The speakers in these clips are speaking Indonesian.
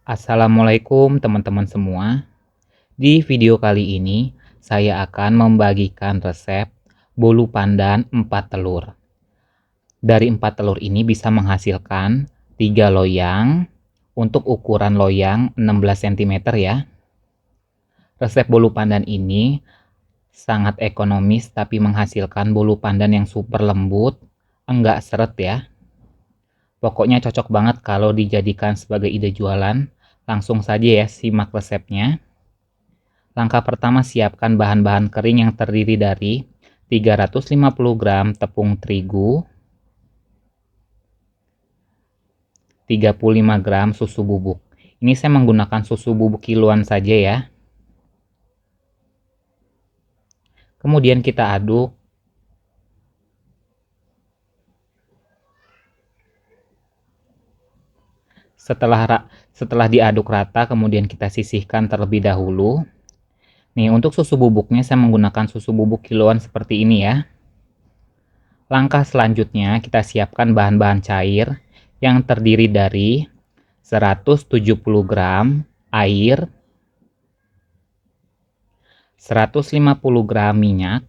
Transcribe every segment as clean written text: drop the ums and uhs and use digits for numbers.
Assalamualaikum teman-teman semua. Di video kali ini, saya akan membagikan resep bolu pandan 4 telur. Dari 4 telur ini bisa menghasilkan 3 loyang untuk ukuran loyang 16 cm ya. Resep bolu pandan ini sangat ekonomis tapi menghasilkan bolu pandan yang super lembut, enggak seret ya. Pokoknya cocok banget kalau dijadikan sebagai ide jualan. Langsung saja ya simak resepnya. Langkah pertama, siapkan bahan-bahan kering yang terdiri dari 350 gram tepung terigu, 35 gram susu bubuk. Ini saya menggunakan susu bubuk kiloan saja ya. Kemudian kita aduk. Setelah diaduk rata, kemudian kita sisihkan terlebih dahulu. Nih, untuk susu bubuknya saya menggunakan susu bubuk kiloan seperti ini ya. Langkah selanjutnya, kita siapkan bahan-bahan cair yang terdiri dari 170 gram air, 150 gram minyak,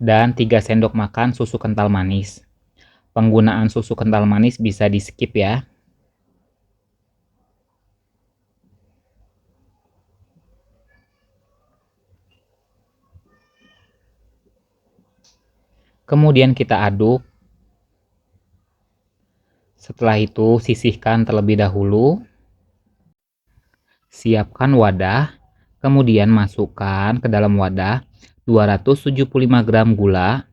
dan 3 sendok makan susu kental manis. Penggunaan susu kental manis bisa di skip ya. Kemudian kita aduk. Setelah itu sisihkan terlebih dahulu. Siapkan wadah, kemudian masukkan ke dalam wadah 275 gram gula,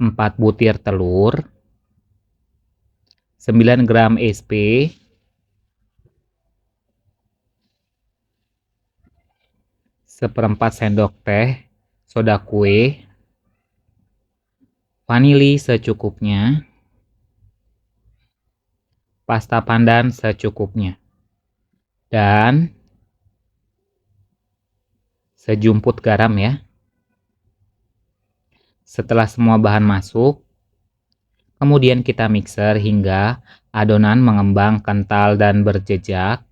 4 butir telur, 9 gram SP, 1/4 sendok teh soda kue, vanili secukupnya, pasta pandan secukupnya, dan sejumput garam ya. Setelah semua bahan masuk, kemudian kita mixer hingga adonan mengembang kental dan berjejak.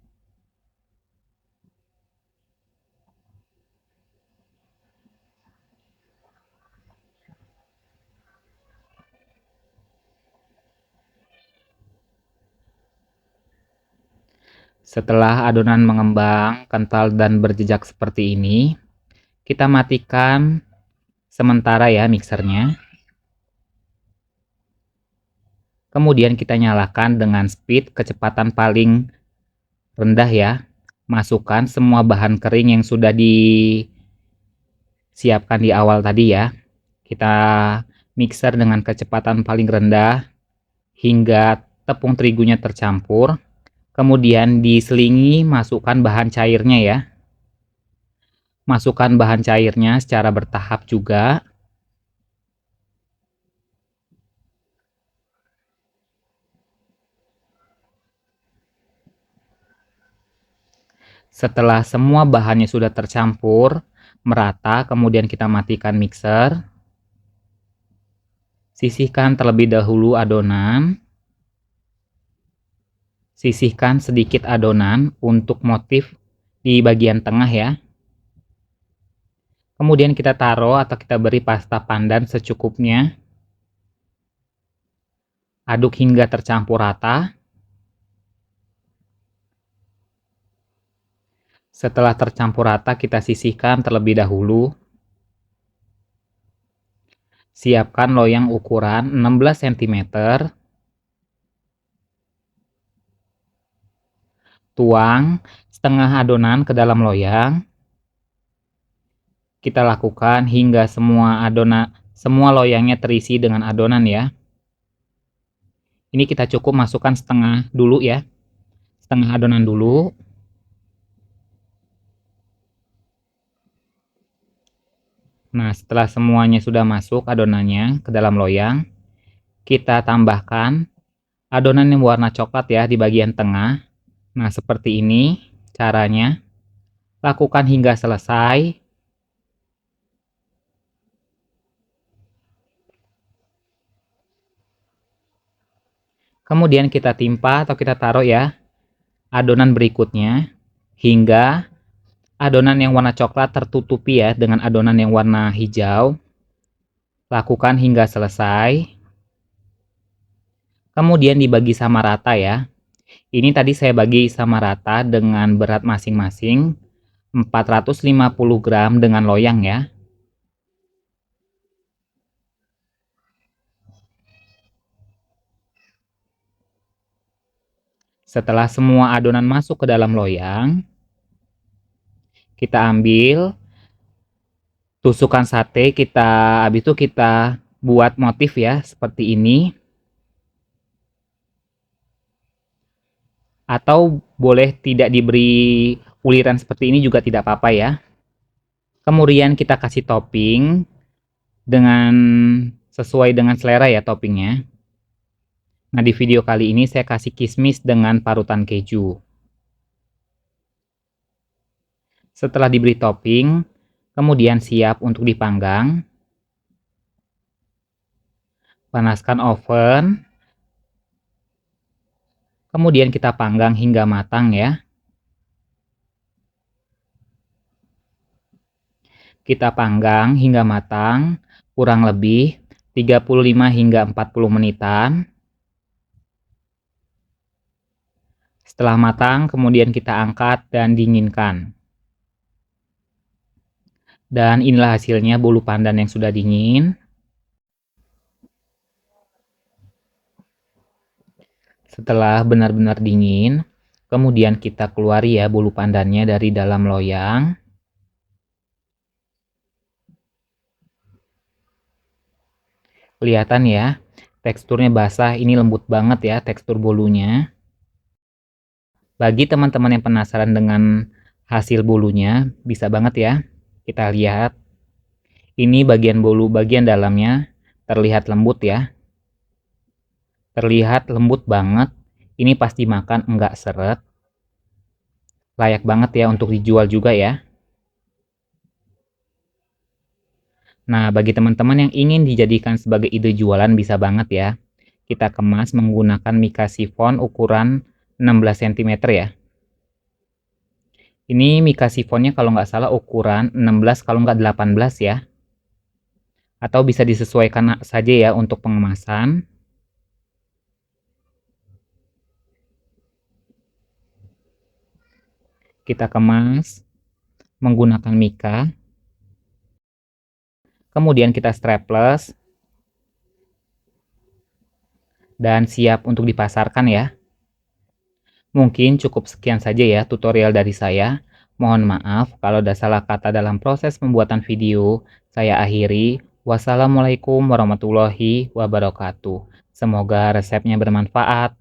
Setelah adonan mengembang, kental dan berjejak seperti ini, kita matikan sementara ya mixernya. Kemudian kita nyalakan dengan speed kecepatan paling rendah ya. Masukkan semua bahan kering yang sudah disiapkan di awal tadi ya. Kita mixer dengan kecepatan paling rendah hingga tepung terigunya tercampur. Kemudian diselingi masukkan bahan cairnya ya. Masukkan bahan cairnya secara bertahap juga. Setelah semua bahannya sudah tercampur merata, kemudian kita matikan mixer. Sisihkan terlebih dahulu adonan. Sisihkan sedikit adonan untuk motif di bagian tengah ya. Kemudian kita taruh atau kita beri pasta pandan secukupnya. Aduk hingga tercampur rata. Setelah tercampur rata, kita sisihkan terlebih dahulu. Siapkan loyang ukuran 16 cm. Tuang setengah adonan ke dalam loyang. Kita lakukan hingga semua loyangnya terisi dengan adonan ya. Ini kita cukup masukkan setengah dulu ya. Setengah adonan dulu. Nah, setelah semuanya sudah masuk adonannya ke dalam loyang, kita tambahkan adonan yang warna coklat ya di bagian tengah. Nah, seperti ini caranya. Lakukan hingga selesai. Kemudian kita timpa atau kita taruh ya adonan berikutnya hingga adonan yang warna coklat tertutupi ya dengan adonan yang warna hijau. Lakukan hingga selesai. Kemudian dibagi sama rata ya. Ini tadi saya bagi sama rata dengan berat masing-masing 450 gram dengan loyang ya. Setelah semua adonan masuk ke dalam loyang, kita ambil tusukan sate, habis itu kita buat motif ya seperti ini. Atau boleh tidak diberi uliran seperti ini juga tidak apa-apa ya. Kemudian kita kasih topping dengan sesuai dengan selera ya toppingnya. Nah, di video kali ini saya kasih kismis dengan parutan keju. Setelah diberi topping, kemudian siap untuk dipanggang. Panaskan oven. Kemudian kita panggang hingga matang ya. Kita panggang hingga matang, kurang lebih 35 hingga 40 menitan. Setelah matang, kemudian kita angkat dan dinginkan. Dan inilah hasilnya bolu pandan yang sudah dingin. Setelah benar-benar dingin, kemudian kita keluari ya bolu pandannya dari dalam loyang. Kelihatan ya, teksturnya basah, ini lembut banget ya tekstur bolunya. Bagi teman-teman yang penasaran dengan hasil bolunya, bisa banget ya. Kita lihat. Ini bagian bolu, bagian dalamnya terlihat lembut ya. Terlihat lembut banget. Ini pasti makan enggak seret. Layak banget ya untuk dijual juga ya. Nah, bagi teman-teman yang ingin dijadikan sebagai ide jualan bisa banget ya. Kita kemas menggunakan mika sifon ukuran 16 cm ya. Ini mika sifonnya kalau nggak salah ukuran 16 kalau nggak 18 ya. Atau bisa disesuaikan saja ya untuk pengemasan. Kita kemas menggunakan mika. Kemudian kita strapless. Dan siap untuk dipasarkan ya. Mungkin cukup sekian saja ya tutorial dari saya. Mohon maaf kalau ada salah kata dalam proses pembuatan video. Saya akhiri. Wassalamualaikum warahmatullahi wabarakatuh. Semoga resepnya bermanfaat.